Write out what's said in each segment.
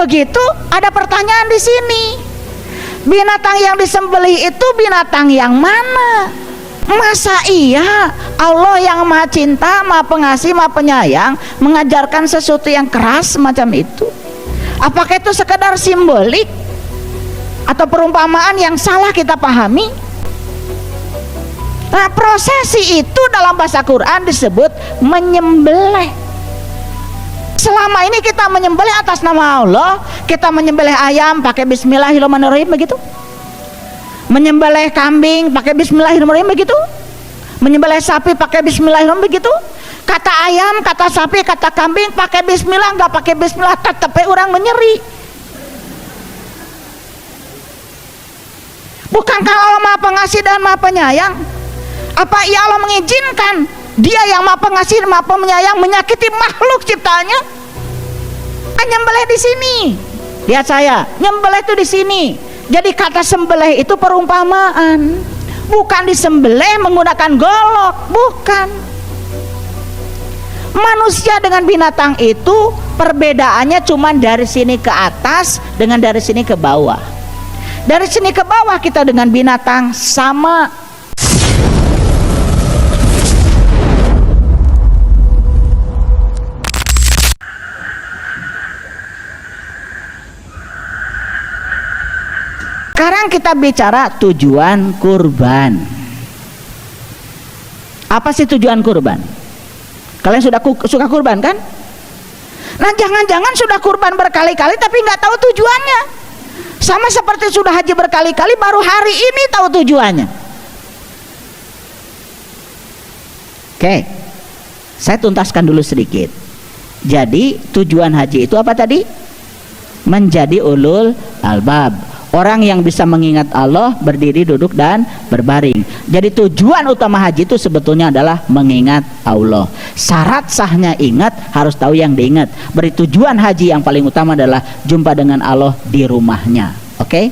begitu, ada pertanyaan di sini. Binatang yang disembelih itu binatang yang mana? Masa iya Allah yang Maha Cinta, Maha Pengasih, Maha Penyayang mengajarkan sesuatu yang keras semacam itu? Apakah itu sekedar simbolik atau perumpamaan yang salah kita pahami? Nah, prosesi itu dalam bahasa Quran disebut menyembelih. Selama ini kita menyembelih atas nama Allah, kita menyembelih ayam pakai bismillahirrahmanirrahim begitu. Menyembelih kambing pakai bismillahirrahmanirrahim begitu. Menyembelih sapi pakai bismillahirrahmanirrahim begitu. Kata ayam, kata sapi, kata kambing pakai bismillah, enggak pakai bismillah tetap orang menyeri. Bukankah Allah Maha Pengasih dan Maha Penyayang? Apa ya Allah mengizinkan Dia yang Maha Pengasih, Maha Penyayang menyakiti makhluk ciptaannya? Kan nyembelih di sini. Lihat saya, nyembelih itu di sini. Jadi kata sembelih itu perumpamaan. Bukan disembelih menggunakan golok, bukan. Manusia dengan binatang itu perbedaannya cuma dari sini ke atas dengan dari sini ke bawah. Dari sini ke bawah kita dengan binatang sama. Sekarang kita bicara tujuan kurban. Apa sih tujuan kurban? Kalian suka kurban kan? Nah, jangan-jangan sudah kurban berkali-kali tapi nggak tahu tujuannya. Sama seperti sudah haji berkali-kali baru hari ini tahu tujuannya. Oke, saya tuntaskan dulu sedikit. Jadi tujuan haji itu apa tadi? Menjadi ulul albab. Orang yang bisa mengingat Allah, berdiri, duduk, dan berbaring. Jadi tujuan utama haji itu sebetulnya adalah mengingat Allah. Syarat sahnya ingat harus tahu yang diingat. Beri tujuan haji yang paling utama adalah jumpa dengan Allah di rumahnya. Oke?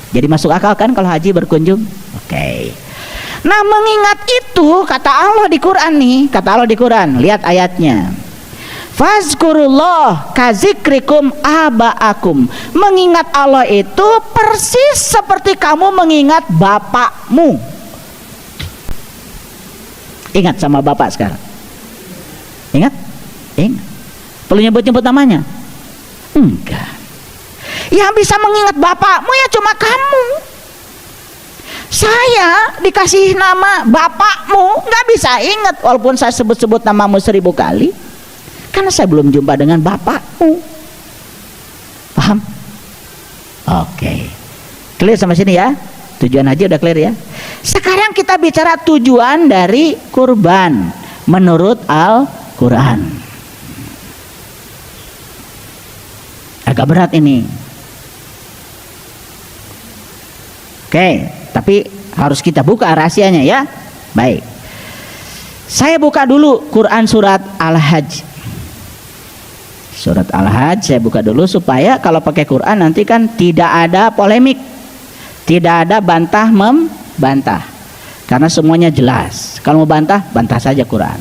Jadi masuk akal kan kalau haji berkunjung? Oke. Nah, mengingat itu kata Allah di Quran nih, kata Allah di Quran, lihat ayatnya. Fazkurullah kazikrikum aba'akum. Mengingat Allah itu persis seperti kamu mengingat bapakmu. Ingat sama bapak sekarang? Ingat? Ingat. Perlu nyebut-nyebut namanya? Enggak. Yang bisa mengingat bapakmu ya cuma kamu. Saya dikasih nama bapakmu nggak bisa ingat walaupun saya sebut-sebut namamu 1000 kali. Karena saya belum jumpa dengan bapakmu. Paham? Oke. Clear sama sini ya? Tujuan haji udah clear ya? Sekarang kita bicara tujuan dari kurban menurut Al-Quran. Agak berat ini. Oke, tapi harus kita buka rahasianya ya. Baik. Saya buka dulu Quran surat Al-Hajj. Surat Al-Hajj saya buka dulu supaya kalau pakai Quran nanti kan tidak ada polemik, tidak ada bantah membantah, karena semuanya jelas. Kalau mau bantah, bantah saja Quran.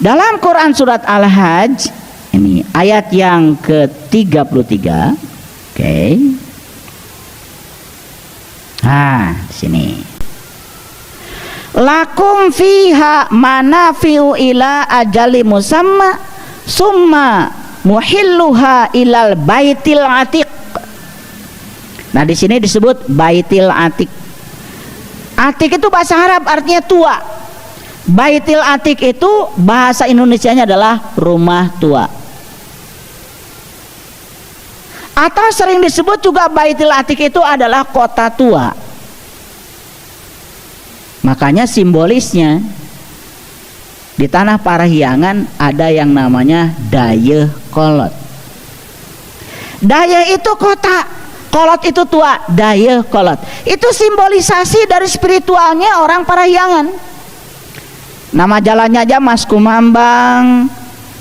Dalam Quran surat Al-Hajj ini ayat yang ke-33. Oke. Nah, di sini. Lakum fiha manafi'u ila ajali musamma summa muhilluha ilal baitil atiq. Nah, di sini disebut baitil atiq. Atiq itu bahasa Arab artinya tua. Baitil atiq itu bahasa Indonesianya adalah rumah tua. Atau sering disebut juga baitil atiq itu adalah kota tua. Makanya simbolisnya di tanah Parahyangan ada yang namanya Dayeuh Kolot. Dayeuh itu kota, Kolot itu tua, Dayeuh Kolot. Itu simbolisasi dari spiritualnya orang Parahyangan. Nama jalannya aja Mas Kumambang,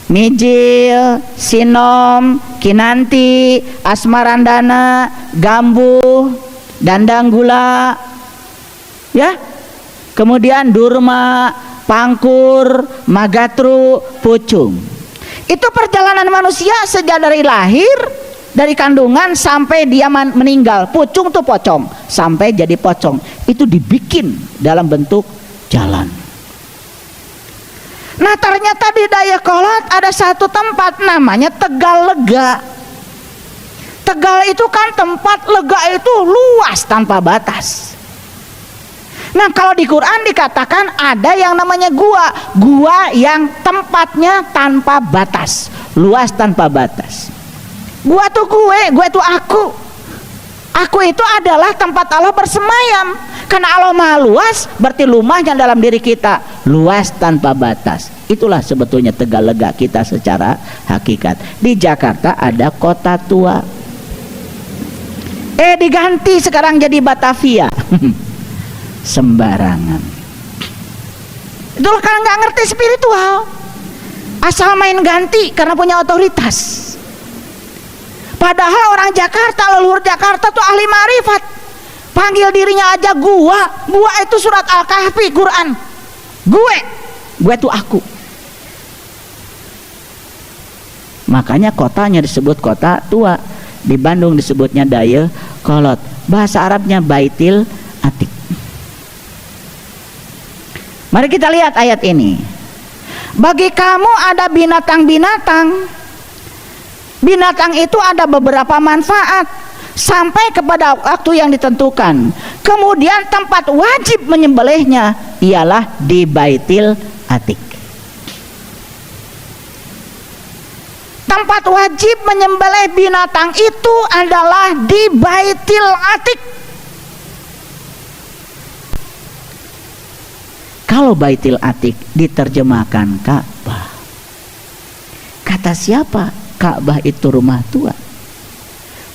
Mijil, Sinom, Kinanti, Asmarandana, Gambuh, Dandanggula, ya. Kemudian Durma, Pangkur, Magatru, Pucung. Itu perjalanan manusia sejak dari lahir, dari kandungan sampai dia meninggal. Pucung tuh pocong, sampai jadi pocong itu dibikin dalam bentuk jalan. Nah ternyata di Dayakolot ada satu tempat namanya Tegalega. Tegal itu kan tempat lega itu luas tanpa batas. Nah kalau di Quran dikatakan ada yang namanya gua yang tempatnya tanpa batas, luas tanpa batas. Gua tuh gue tuh aku. Aku itu adalah tempat Allah bersemayam. Karena Allah maha luas, berarti rumahnya dalam diri kita luas tanpa batas. Itulah sebetulnya Tegalega kita secara hakikat. Di Jakarta ada kota tua, diganti sekarang jadi Batavia. Sembarangan. Itulah karena nggak ngerti spiritual, asal main ganti karena punya otoritas. Padahal orang Jakarta, leluhur Jakarta tuh ahli marifat. Panggil dirinya aja gua itu surat Al-Kahfi Quran. Gue tuh aku. Makanya kotanya disebut kota tua. Di Bandung disebutnya Dayakolot. Bahasa Arabnya Baitil Atik. Mari kita lihat ayat ini. Bagi kamu ada binatang-binatang. Binatang itu ada beberapa manfaat sampai kepada waktu yang ditentukan. Kemudian tempat wajib menyembelihnya ialah di Baitil Atik. Tempat wajib menyembelih binatang itu adalah di Baitil Atik. Kalau Baitil Atik diterjemahkan Ka'bah, kata siapa? Ka'bah itu rumah tua.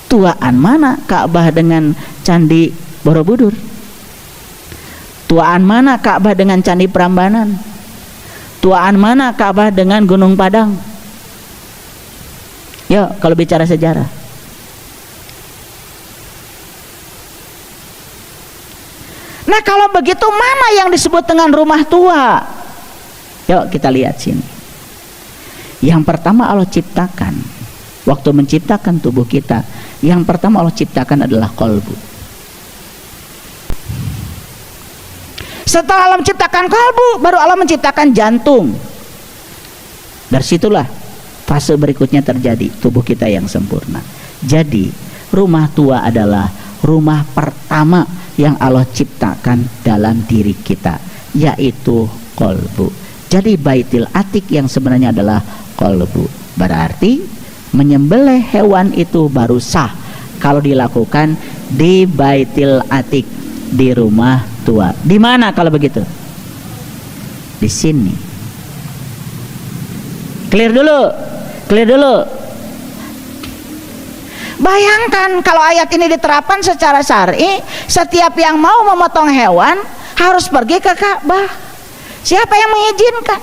Tuaan mana Ka'bah dengan Candi Borobudur? Tuaan mana Ka'bah dengan Candi Prambanan? Tuaan mana Ka'bah dengan Gunung Padang? Yuk kalau bicara sejarah. Nah kalau begitu mana yang disebut dengan rumah tua? Yuk kita lihat sini. Yang pertama Allah ciptakan, waktu menciptakan tubuh kita, yang pertama Allah ciptakan adalah qalbu. Setelah Allah menciptakan qalbu, baru Allah menciptakan jantung. Dari situlah fase berikutnya terjadi, tubuh kita yang sempurna. Jadi rumah tua adalah rumah pertama yang Allah ciptakan dalam diri kita, yaitu qalbu. Jadi Baitil Atik yang sebenarnya adalah qalbu. Berarti menyembelih hewan itu baru sah kalau dilakukan di Baitil Atik, di rumah tua. Di mana kalau begitu? Di sini. Clear dulu. Bayangkan kalau ayat ini diterapkan secara syar'i, setiap yang mau memotong hewan harus pergi ke Ka'bah. Siapa yang mengizinkan?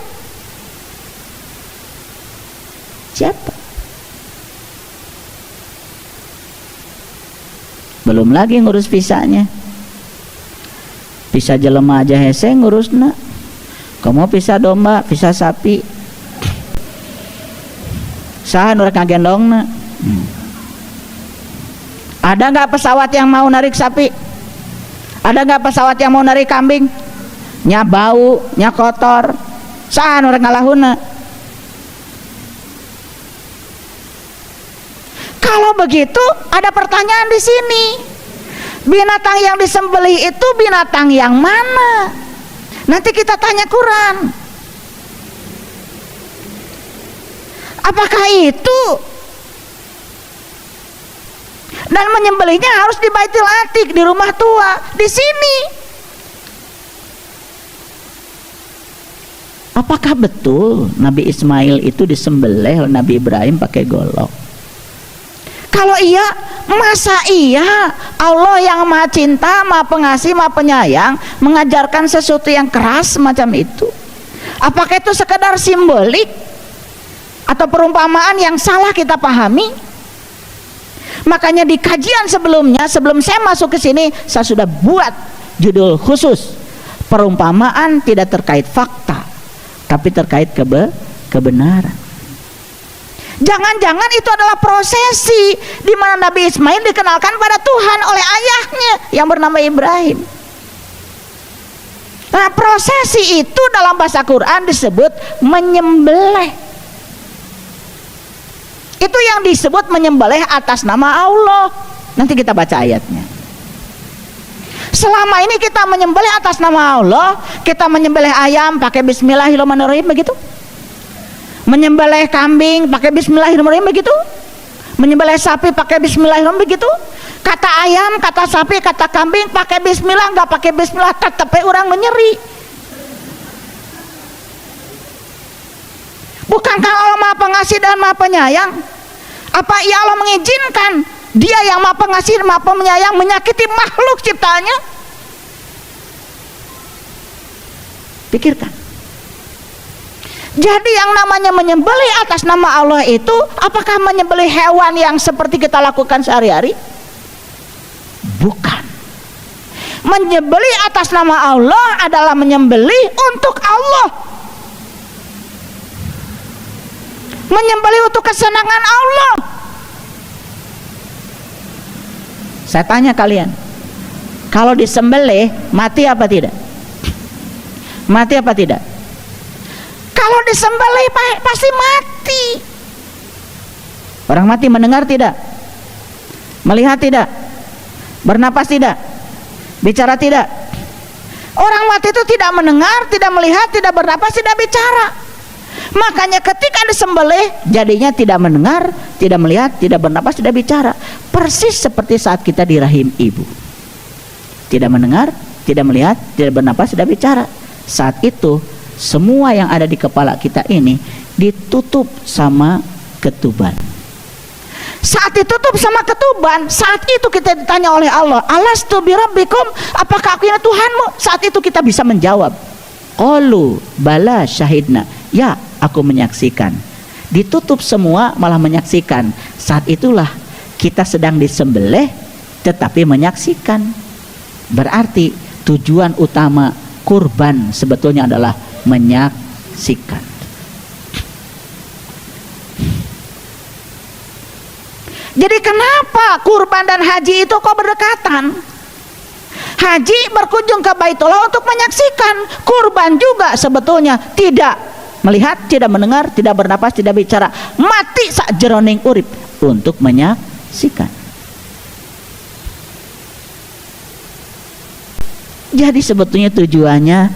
Siapa? Belum lagi ngurus visanya. Visa jelema aja hese ngurusna. Kamu visa domba, visa sapi. Saha nu rek ngagendongna? Ada nggak pesawat yang mau narik sapi? Ada nggak pesawat yang mau narik kambing? Nya bau, nya kotor. Saha nu rek ngalahuna? Kalau begitu ada pertanyaan di sini. Binatang yang disembelih itu binatang yang mana? Nanti kita tanya Quran. Apakah itu? Dan menyembelihnya harus di Baitil Atik, di rumah tua, di sini. Apakah betul Nabi Ismail itu disembelih oleh Nabi Ibrahim pakai golok? Kalau iya, masa iya Allah yang maha cinta, maha pengasih, maha penyayang mengajarkan sesuatu yang keras semacam itu? Apakah itu sekedar simbolik atau perumpamaan yang salah kita pahami? Makanya di kajian sebelumnya, sebelum saya masuk ke sini, saya sudah buat judul khusus, perumpamaan tidak terkait fakta tapi terkait kebenaran. Jangan-jangan itu adalah prosesi di mana Nabi Ismail dikenalkan pada Tuhan oleh ayahnya yang bernama Ibrahim. Nah, prosesi itu dalam bahasa Quran disebut menyembelih. Itu yang disebut menyembelih atas nama Allah. Nanti kita baca ayatnya. Selama ini kita menyembelih atas nama Allah, kita menyembelih ayam pakai bismillahirrahmanirrahim begitu. Menyembelih kambing pakai bismillahirrahmanirrahim begitu. Menyembelih sapi pakai bismillahirrahmanirrahim begitu. Kata ayam, kata sapi, kata kambing pakai bismillah, enggak pakai bismillah tetap orang menyeri. Bukankah Allah Maha Pengasih dan Maha Penyayang? Apa ya Allah mengizinkan Dia yang Maha Pengasih dan Maha Penyayang menyakiti makhluk ciptaannya? Pikirkan. Jadi yang namanya menyembelih atas nama Allah itu, apakah menyembelih hewan yang seperti kita lakukan sehari-hari? Bukan. Menyembelih atas nama Allah adalah menyembelih untuk Allah. Menyembelih untuk kesenangan Allah. Saya tanya kalian, kalau disembelih mati apa tidak? Mati apa tidak? Kalau disembelih pasti mati. Orang mati mendengar tidak? Melihat tidak? Bernapas tidak? Bicara tidak? Orang mati itu tidak mendengar, tidak melihat, tidak bernapas, tidak bicara. Makanya ketika disembelih jadinya tidak mendengar, tidak melihat, tidak bernapas, tidak bicara. Persis seperti saat kita di rahim ibu. Tidak mendengar, tidak melihat, tidak bernapas, tidak bicara. Saat itu semua yang ada di kepala kita ini ditutup sama ketuban. Saat ditutup sama ketuban, saat itu kita ditanya oleh Allah, alastu birabbikum, apakah aku ini Tuhanmu? Saat itu kita bisa menjawab, qalu bala syahidna, ya aku menyaksikan. Ditutup semua malah menyaksikan. Saat itulah kita sedang disembelih tetapi menyaksikan. Berarti tujuan utama kurban sebetulnya adalah menyaksikan. Jadi kenapa kurban dan haji itu kok berdekatan? Haji berkunjung ke Baitullah untuk menyaksikan. Kurban juga sebetulnya tidak melihat, tidak mendengar, tidak bernapas, tidak bicara, mati sak jeroning urip untuk menyaksikan. Jadi sebetulnya tujuannya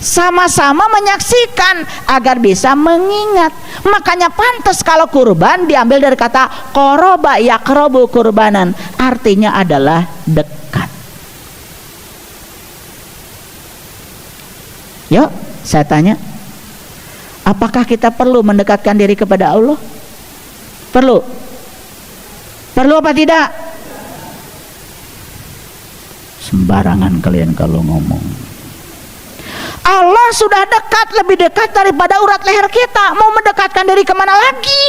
sama-sama menyaksikan agar bisa mengingat. Makanya pantas kalau kurban diambil dari kata qoroba yaqrobu kurbanan, artinya adalah dekat. Yuk saya tanya, apakah kita perlu mendekatkan diri kepada Allah? Perlu apa tidak? Sembarangan kalian kalau ngomong. Allah sudah dekat, lebih dekat daripada urat leher kita. Mau mendekatkan diri kemana lagi?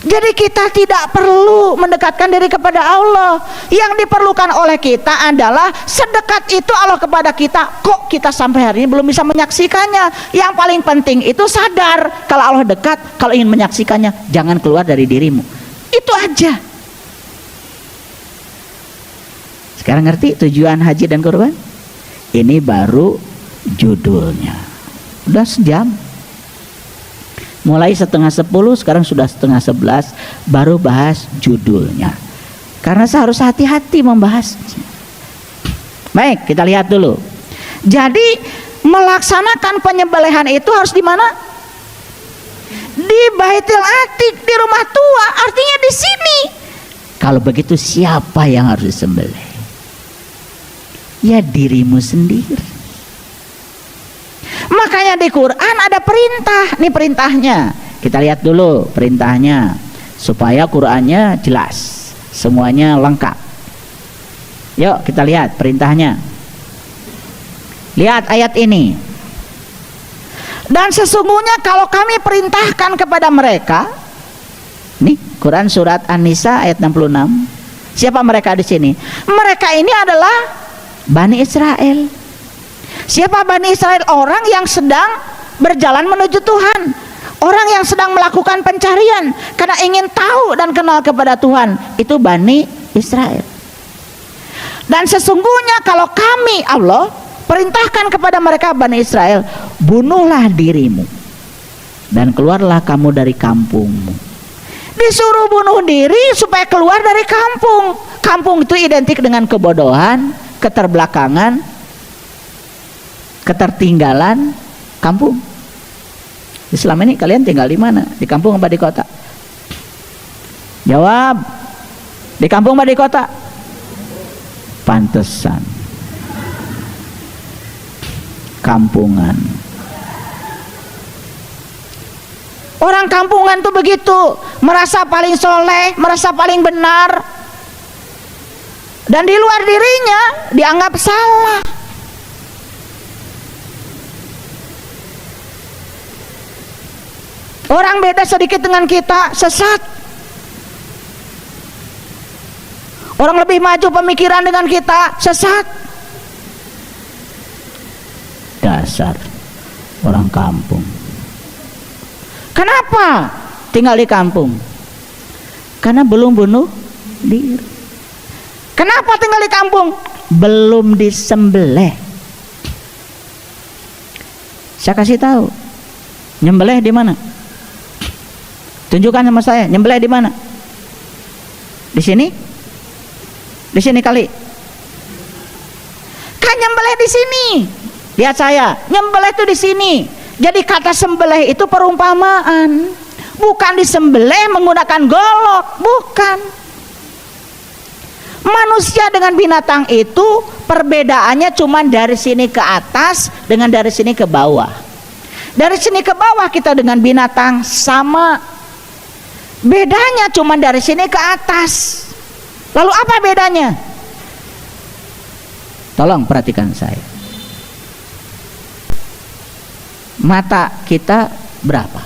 Jadi kita tidak perlu mendekatkan diri kepada Allah. Yang diperlukan oleh kita adalah sedekat itu Allah kepada kita. Kok kita sampai hari ini belum bisa menyaksikannya? Yang paling penting itu sadar kalau Allah dekat, kalau ingin menyaksikannya jangan keluar dari dirimu. Itu aja. Sekarang ngerti tujuan haji dan kurban? Ini baru judulnya. Udah sejam. Mulai 10:30, sekarang sudah 10:30, baru bahas judulnya. Karena saya harus hati-hati membahasnya. Baik, kita lihat dulu. Jadi melaksanakan penyembelihan itu harus di mana? Di Baitul Atiq, di rumah tua, artinya di sini. Kalau begitu siapa yang harus disembelih? Ya dirimu sendiri. Makanya di Quran ada perintah. Nih perintahnya, kita lihat dulu perintahnya supaya Qurannya jelas, semuanya lengkap. Yuk kita lihat perintahnya. Lihat ayat ini. Dan sesungguhnya kalau kami perintahkan kepada mereka, nih Quran surat An-Nisa ayat 66. Siapa mereka di sini? Mereka ini adalah Bani Israel. Siapa Bani Israel? Orang yang sedang berjalan menuju Tuhan, orang yang sedang melakukan pencarian karena ingin tahu dan kenal kepada Tuhan. Itu Bani Israel. Dan sesungguhnya kalau kami, Allah perintahkan kepada mereka Bani Israel, bunuhlah dirimu dan keluarlah kamu dari kampungmu. Disuruh bunuh diri supaya keluar dari kampung. Kampung itu identik dengan kebodohan, keterbelakangan, ketertinggalan kampung. Selama ini kalian tinggal di mana? Di kampung apa di kota? Jawab. Di kampung apa di kota? Pantesan kampungan. Orang kampungan tuh begitu, merasa paling soleh, merasa paling benar, dan di luar dirinya dianggap salah. Orang beda sedikit dengan kita, sesat. Orang lebih maju pemikiran dengan kita, sesat. Dasar orang kampung. Kenapa tinggal di kampung? Karena belum bunuh diri. Kenapa tinggal di kampung? Belum disembelih. Saya kasih tahu. Nyembelih di mana? Tunjukkan sama saya, nyembelih di mana? Di sini? Di sini kali. Kan nyembelih di sini. Lihat saya, nyembelih itu di sini. Jadi kata sembelih itu perumpamaan. Bukan disembelih menggunakan golok, bukan. Manusia dengan binatang itu perbedaannya cuma dari sini ke atas dengan dari sini ke bawah. Dari sini ke bawah kita dengan binatang sama. Bedanya cuma dari sini ke atas. Lalu apa bedanya? Tolong perhatikan saya. Mata kita berapa?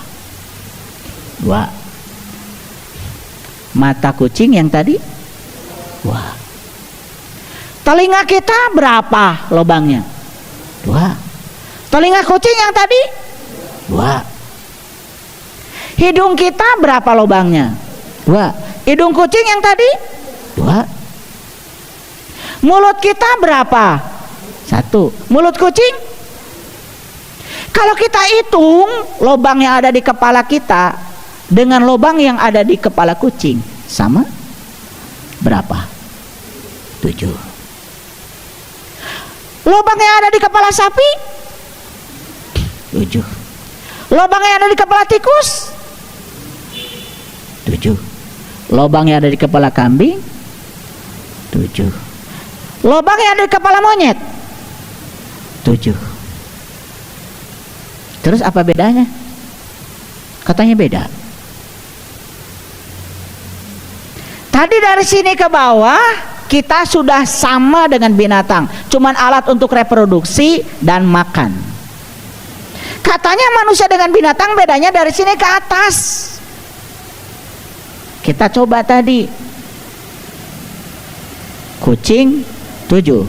2. Mata kucing yang tadi 2. Telinga kita berapa lubangnya? 2. Telinga kucing yang tadi 2. Hidung kita berapa lubangnya? 2. Hidung kucing yang tadi 2. Mulut kita berapa? 1. Mulut kucing. Kalau kita hitung lubang yang ada di kepala kita dengan lubang yang ada di kepala kucing, sama berapa? 7. Lubang yang ada di kepala sapi 7. Lubang yang ada di kepala tikus 7. Lubang yang ada di kepala kambing 7. Lubang yang ada di kepala monyet 7. Terus apa bedanya? Katanya beda. Tadi dari sini ke bawah kita sudah sama dengan binatang, cuman alat untuk reproduksi dan makan. Katanya manusia dengan binatang bedanya dari sini ke atas. Kita coba tadi. Kucing 7,